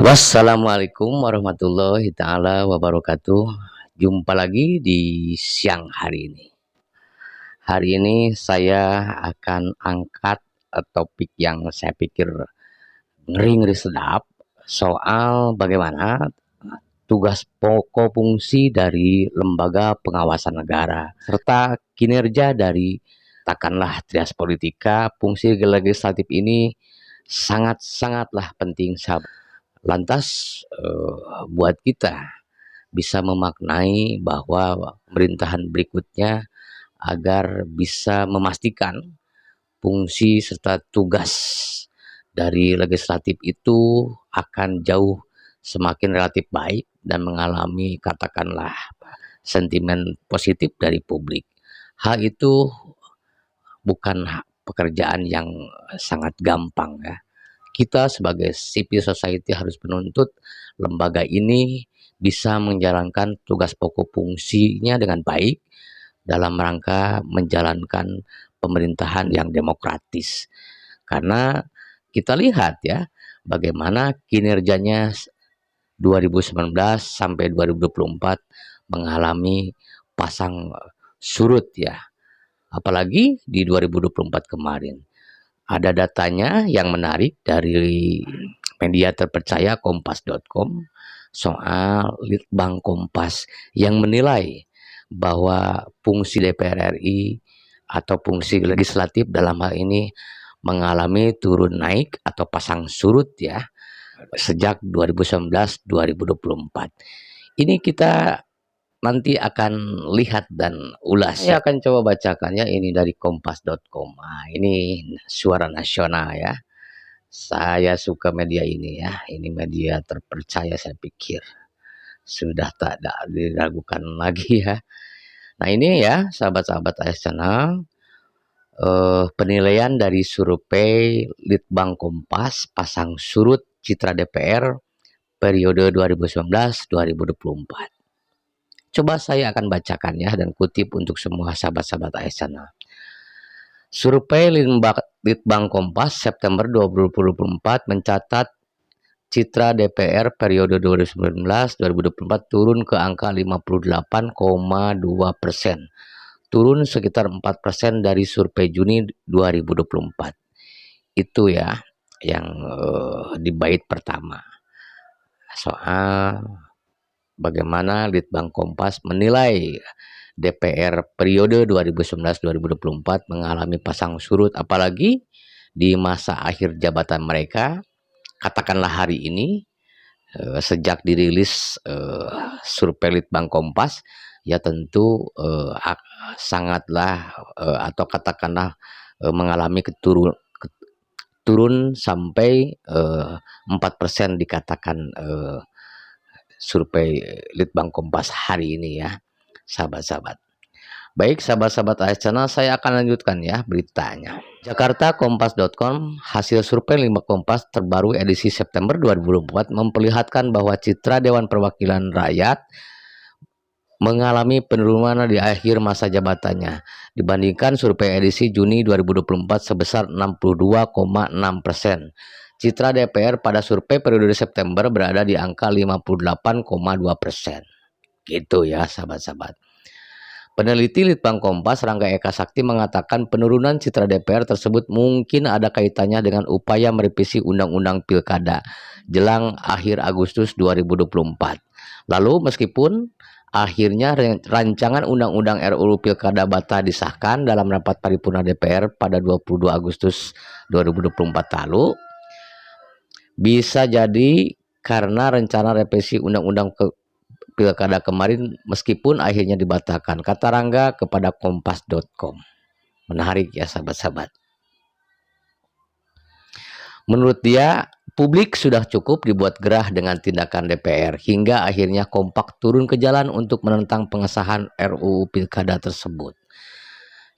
Wassalamualaikum warahmatullahi taala wabarakatuh. Jumpa lagi di siang hari ini. Hari ini saya akan angkat topik yang saya pikir ngeri-ngeri sedap soal bagaimana tugas pokok fungsi dari lembaga pengawasan negara serta kinerja dari katakanlah trias politika. Fungsi legislatif ini sangat-sangatlah penting, sahabat. Lantas buat kita bisa memaknai bahwa pemerintahan berikutnya agar bisa memastikan fungsi serta tugas dari legislatif itu akan jauh semakin relatif baik dan mengalami katakanlah sentimen positif dari publik. Hal itu bukan pekerjaan yang sangat gampang ya. Kita sebagai civil society harus menuntut lembaga ini bisa menjalankan tugas pokok fungsinya dengan baik dalam rangka menjalankan pemerintahan yang demokratis. Karena kita lihat ya bagaimana kinerjanya 2019 sampai 2024 mengalami pasang surut ya. Apalagi di 2024 kemarin. Ada datanya yang menarik dari media terpercaya kompas.com soal Litbang Kompas yang menilai bahwa fungsi DPR RI atau fungsi legislatif dalam hal ini mengalami turun naik atau pasang surut ya sejak 2019-2024. Ini kita nanti akan lihat dan ulas. Saya akan coba bacakan ya, ini dari kompas.com. Nah, ini suara nasional ya. Saya suka media ini ya. Ini media terpercaya saya pikir. Sudah tak ada diragukan lagi ya. Nah ini ya sahabat-sahabat AS Channel. Penilaian dari survei Litbang Kompas pasang surut citra DPR periode 2019-2024. Coba saya akan bacakan ya dan kutip untuk semua sahabat-sahabat AS Channel. Survei Litbang Kompas September 2024 mencatat citra DPR periode 2019-2024 turun ke angka 58,2%. Turun sekitar 4% dari survei Juni 2024. Itu ya yang di bait pertama. Soal bagaimana Litbang Kompas menilai DPR periode 2019-2024 mengalami pasang surut, apalagi di masa akhir jabatan mereka. Katakanlah hari ini sejak dirilis survei Litbang Kompas ya tentu sangatlah atau katakanlah mengalami turun sampai 4% dikatakan survei Litbang Kompas hari ini ya sahabat-sahabat. Baik sahabat-sahabat AS Channel, saya akan lanjutkan ya beritanya. Jakarta Kompas.com, hasil survei Litbang Kompas terbaru edisi September 2024 memperlihatkan bahwa citra Dewan Perwakilan Rakyat mengalami penurunan di akhir masa jabatannya dibandingkan survei edisi Juni 2024 sebesar 62,6%. Citra DPR pada survei periode September berada di angka 58,2%. Gitu ya sahabat-sahabat. Peneliti Litbang Kompas Rangga Eka Sakti mengatakan penurunan citra DPR tersebut mungkin ada kaitannya dengan upaya merevisi Undang-Undang Pilkada jelang akhir Agustus 2024. Lalu meskipun akhirnya rancangan Undang-Undang RUU Pilkada Batal disahkan dalam rapat paripurna DPR pada 22 Agustus 2024 lalu, bisa jadi karena rencana revisi Undang-Undang Pilkada kemarin meskipun akhirnya dibatalkan, kata Rangga kepada kompas.com. Menarik ya sahabat-sahabat. Menurut dia, publik sudah cukup dibuat gerah dengan tindakan DPR hingga akhirnya kompak turun ke jalan untuk menentang pengesahan RUU Pilkada tersebut.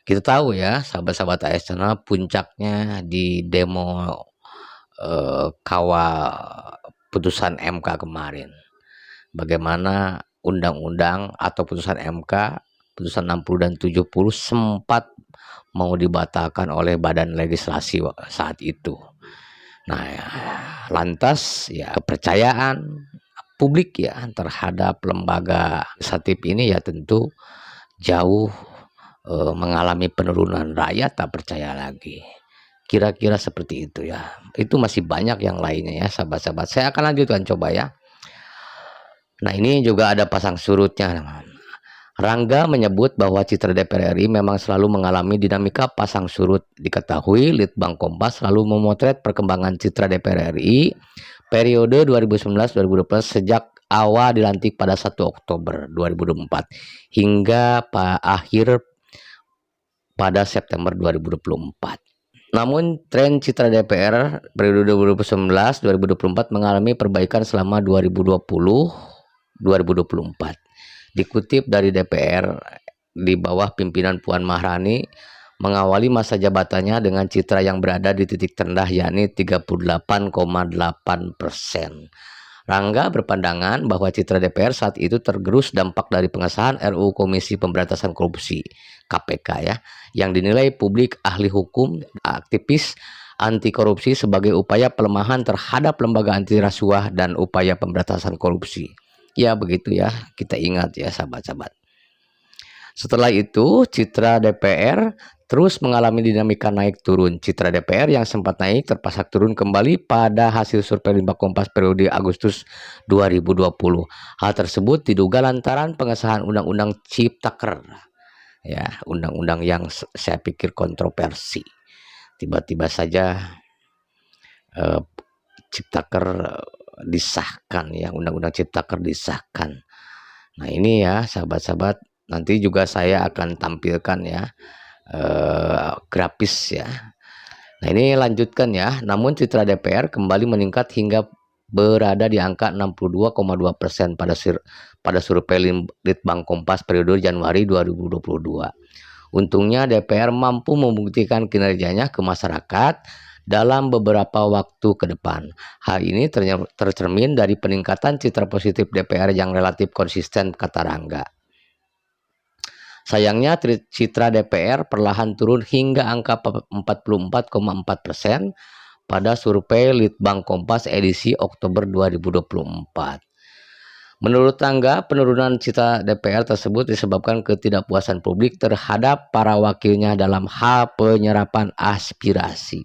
Kita tahu ya sahabat-sahabat AS Channel, puncaknya di demo kawal putusan MK kemarin. Bagaimana undang-undang atau putusan MK, putusan 60 dan 70 sempat mau dibatalkan oleh badan legislasi saat itu. Nah, ya, lantas ya kepercayaan publik ya terhadap lembaga legislatif ini ya tentu jauh mengalami penurunan, rakyat tak percaya lagi. Kira-kira seperti itu ya. Itu masih banyak yang lainnya ya sahabat-sahabat. Saya akan lanjutkan coba ya. Nah ini juga ada pasang surutnya. Rangga menyebut bahwa citra DPR RI memang selalu mengalami dinamika pasang surut. Diketahui Litbang Kompas selalu memotret perkembangan citra DPR RI periode 2019-2020 sejak awal dilantik pada 1 Oktober 2024 hingga akhir pada September 2024. Namun tren citra DPR periode 2019-2024 mengalami perbaikan selama 2020-2024. Dikutip dari DPR di bawah pimpinan Puan Maharani mengawali masa jabatannya dengan citra yang berada di titik terendah yakni 38,8%. Rangga berpandangan bahwa citra DPR saat itu tergerus dampak dari pengesahan RUU Komisi Pemberantasan Korupsi (KPK) ya, yang dinilai publik, ahli hukum, aktivis anti korupsi sebagai upaya pelemahan terhadap lembaga anti rasuah dan upaya pemberantasan korupsi. Ya begitu ya, kita ingat ya sahabat-sahabat. Setelah itu citra DPR terus mengalami dinamika naik turun. Citra DPR yang sempat naik terpaksa turun kembali pada hasil survei Litbang Kompas periode Agustus 2020. Hal tersebut diduga lantaran pengesahan Undang-Undang Ciptaker. Ya, undang-undang yang saya pikir kontroversi. Tiba-tiba saja Ciptaker disahkan ya, Undang-Undang Ciptaker disahkan. Nah, ini ya sahabat-sahabat, nanti juga saya akan tampilkan ya grafis ya. Nah ini lanjutkan ya. Namun citra DPR kembali meningkat hingga berada di angka 62,2% pada survei Litbang Kompas periode Januari 2022. Untungnya DPR mampu membuktikan kinerjanya ke masyarakat dalam beberapa waktu ke depan. Hal ini tercermin dari peningkatan citra positif DPR yang relatif konsisten, kata Rangga. Sayangnya citra DPR perlahan turun hingga angka 44,4% pada survei Litbang Kompas edisi Oktober 2024. Menurut Rangga, penurunan citra DPR tersebut disebabkan ketidakpuasan publik terhadap para wakilnya dalam hal penyerapan aspirasi.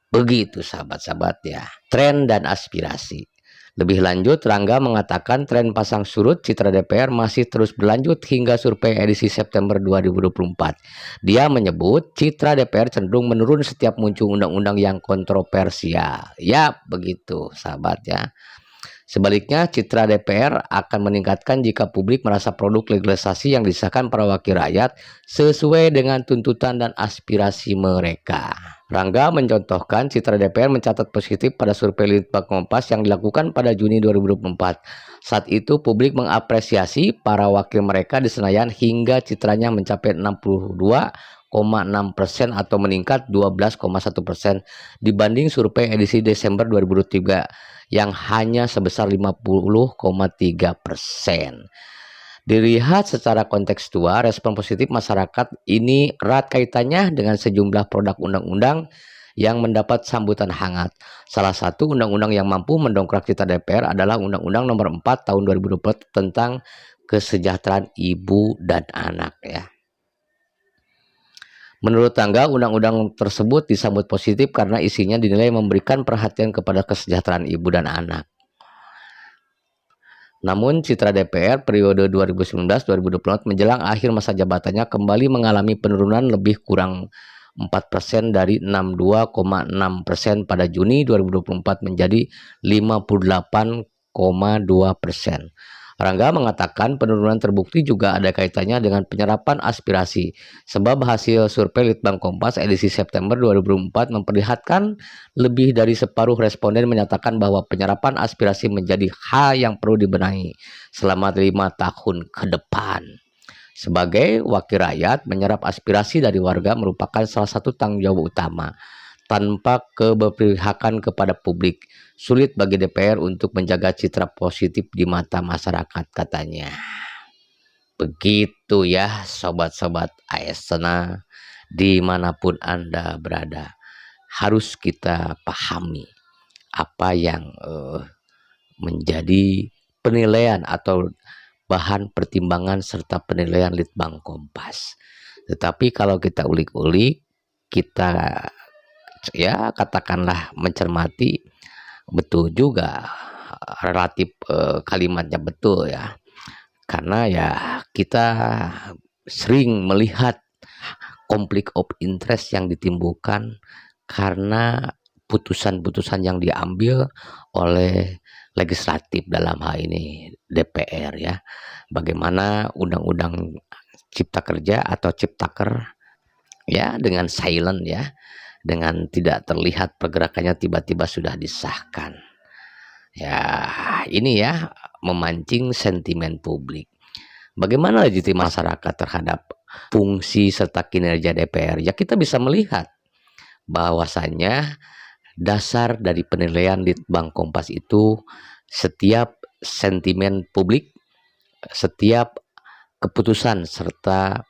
Begitu sahabat-sahabat ya, tren dan aspirasi. Lebih lanjut, Rangga mengatakan tren pasang surut citra DPR masih terus berlanjut hingga survei edisi September 2024. Dia menyebut citra DPR cenderung menurun setiap muncul undang-undang yang kontroversial. Ya, begitu sahabat ya. Sebaliknya, citra DPR akan meningkatkan jika publik merasa produk legislasi yang disahkan para wakil rakyat sesuai dengan tuntutan dan aspirasi mereka. Rangga mencontohkan citra DPR mencatat positif pada survei Litbang Kompas yang dilakukan pada Juni 2024. Saat itu publik mengapresiasi para wakil mereka di Senayan hingga citranya mencapai 62,6% atau meningkat 12,1% dibanding survei edisi Desember 2023 yang hanya sebesar 50,3%. Dilihat secara kontekstual, respon positif masyarakat ini erat kaitannya dengan sejumlah produk undang-undang yang mendapat sambutan hangat. Salah satu undang-undang yang mampu mendongkrak citra DPR adalah Undang-Undang Nomor 4 Tahun 2020 tentang kesejahteraan ibu dan anak ya. Menurut Rangga, undang-undang tersebut disambut positif karena isinya dinilai memberikan perhatian kepada kesejahteraan ibu dan anak. Namun citra DPR periode 2019-2024 menjelang akhir masa jabatannya kembali mengalami penurunan lebih kurang 4% dari 62,6% pada Juni 2024 menjadi 58,2%. Rangga mengatakan penurunan terbukti juga ada kaitannya dengan penyerapan aspirasi, sebab hasil survei Litbang Kompas edisi September 2024 memperlihatkan lebih dari separuh responden menyatakan bahwa penyerapan aspirasi menjadi hal yang perlu dibenahi selama 5 tahun ke depan. Sebagai wakil rakyat, menyerap aspirasi dari warga merupakan salah satu tanggung jawab utama. Tanpa keberpihakan kepada publik, sulit bagi DPR untuk menjaga citra positif di mata masyarakat, katanya. Begitu ya sobat-sobat ASN dimanapun Anda berada, harus kita pahami apa yang menjadi penilaian atau bahan pertimbangan serta penilaian Litbang Kompas. Tetapi kalau kita ulik-ulik, kita ya katakanlah mencermati, betul juga relatif kalimatnya betul ya. Karena ya kita sering melihat konflik of interest yang ditimbulkan karena putusan-putusan yang diambil oleh legislatif, dalam hal ini DPR ya. Bagaimana undang-undang cipta kerja atau ciptaker ya dengan silent ya, dengan tidak terlihat pergerakannya tiba-tiba sudah disahkan. Ya, ini ya memancing sentimen publik. Bagaimana legitimasi masyarakat terhadap fungsi serta kinerja DPR? Ya kita bisa melihat bahwasannya dasar dari penilaian Litbang Kompas itu setiap sentimen publik, setiap keputusan serta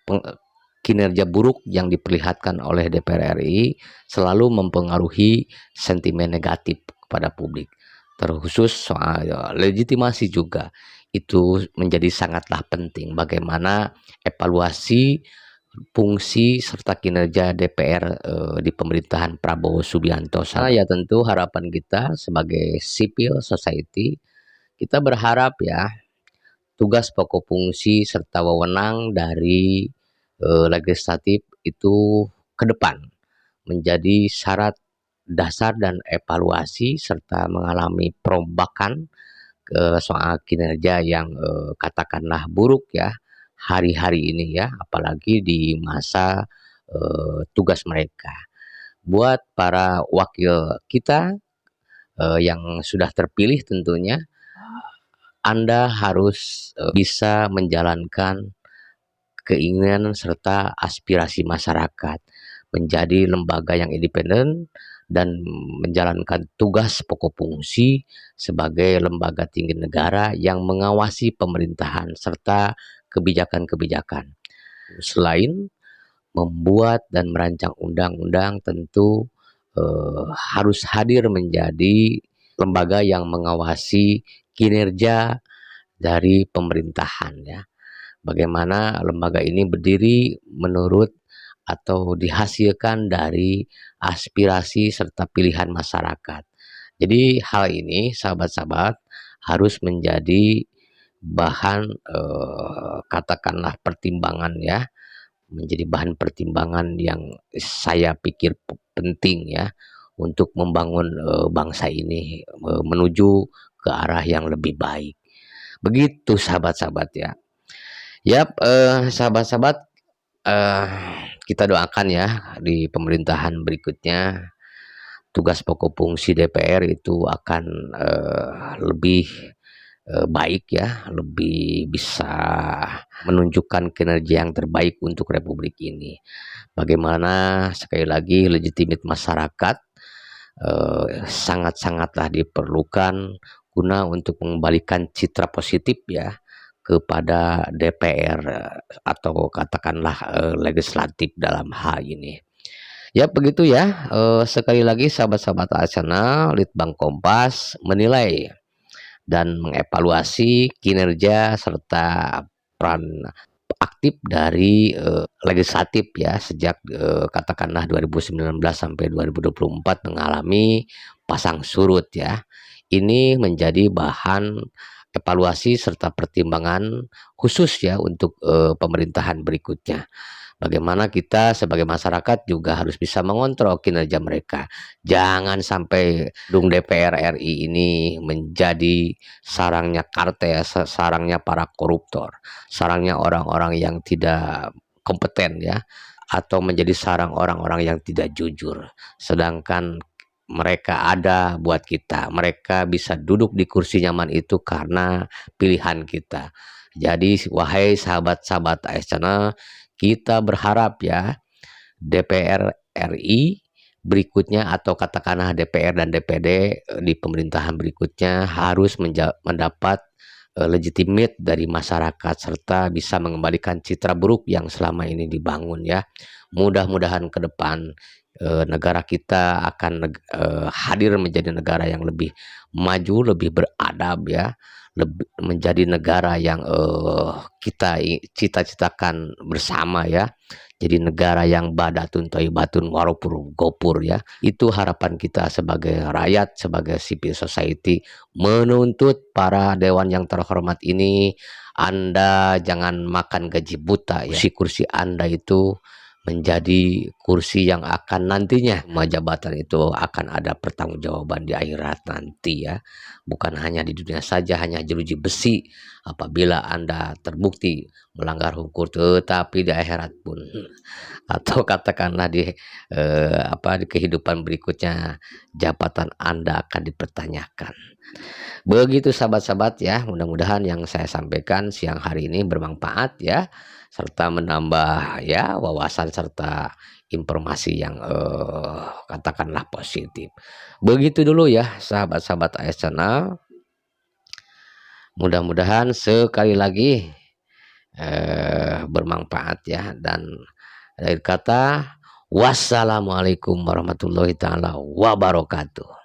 kinerja buruk yang diperlihatkan oleh DPR RI selalu mempengaruhi sentimen negatif kepada publik. Terkhusus soal legitimasi juga itu menjadi sangatlah penting. Bagaimana evaluasi fungsi serta kinerja DPR di pemerintahan Prabowo Subianto. Ya tentu harapan kita sebagai civil society, kita berharap ya tugas pokok fungsi serta wewenang dari legislatif itu ke depan menjadi syarat dasar dan evaluasi serta mengalami perombakan ke soal kinerja yang katakanlah buruk ya hari-hari ini ya, apalagi di masa tugas mereka. Buat para wakil kita yang sudah terpilih tentunya, Anda harus bisa menjalankan keinginan serta aspirasi masyarakat, menjadi lembaga yang independen dan menjalankan tugas pokok fungsi sebagai lembaga tinggi negara yang mengawasi pemerintahan serta kebijakan-kebijakan. Selain membuat dan merancang undang-undang, tentu harus hadir menjadi lembaga yang mengawasi kinerja dari pemerintahan ya. Bagaimana lembaga ini berdiri menurut atau dihasilkan dari aspirasi serta pilihan masyarakat. Jadi hal ini sahabat-sahabat harus menjadi bahan katakanlah pertimbangan ya, menjadi bahan pertimbangan yang saya pikir penting ya untuk membangun bangsa ini menuju ke arah yang lebih baik. Begitu sahabat-sahabat ya. Yap, sahabat-sahabat, kita doakan ya di pemerintahan berikutnya tugas pokok fungsi DPR itu akan lebih baik ya, lebih bisa menunjukkan kinerja yang terbaik untuk Republik ini. Bagaimana sekali lagi legitimit masyarakat sangat-sangatlah diperlukan guna untuk mengembalikan citra positif ya kepada DPR atau katakanlah legislatif dalam hal ini. Ya begitu ya, sekali lagi sahabat-sahabat Arsenal, Litbang Kompas menilai dan mengevaluasi kinerja serta peran aktif dari legislatif ya sejak katakanlah 2019 sampai 2024 mengalami pasang surut ya. Ini menjadi bahan evaluasi serta pertimbangan khusus ya untuk pemerintahan berikutnya. Bagaimana kita sebagai masyarakat juga harus bisa mengontrol kinerja mereka. Jangan sampai gedung DPR RI ini menjadi sarangnya kartel, sarangnya para koruptor, sarangnya orang-orang yang tidak kompeten ya, atau menjadi sarang orang-orang yang tidak jujur. Sedangkan mereka ada buat kita, mereka bisa duduk di kursi nyaman itu karena pilihan kita. Jadi wahai sahabat-sahabat AS Channel, kita berharap ya DPR RI berikutnya atau katakanlah DPR dan DPD di pemerintahan berikutnya harus mendapat legitimate dari masyarakat serta bisa mengembalikan citra buruk yang selama ini dibangun ya. Mudah-mudahan ke depan negara kita akan hadir menjadi negara yang lebih maju, lebih beradab ya, menjadi negara yang kita cita-citakan bersama ya. Jadi negara yang badatun thayyibatun warupur gopur ya. Itu harapan kita sebagai rakyat, sebagai civil society, menuntut para dewan yang terhormat ini, Anda jangan makan gaji buta ya. Kursi Anda itu menjadi kursi yang akan nantinya jabatan itu akan ada pertanggungjawaban di akhirat nanti ya, bukan hanya di dunia saja, hanya jeruji besi apabila Anda terbukti melanggar hukum, tetapi di akhirat pun atau katakanlah di kehidupan berikutnya jabatan Anda akan dipertanyakan. Begitu sahabat-sahabat ya, mudah-mudahan yang saya sampaikan siang hari ini bermanfaat ya, serta menambah ya wawasan serta informasi yang katakanlah positif. Begitu dulu ya sahabat-sahabat AS Channel. Mudah-mudahan sekali lagi bermanfaat ya, dan akhir kata wassalamualaikum warahmatullahi taala wabarakatuh.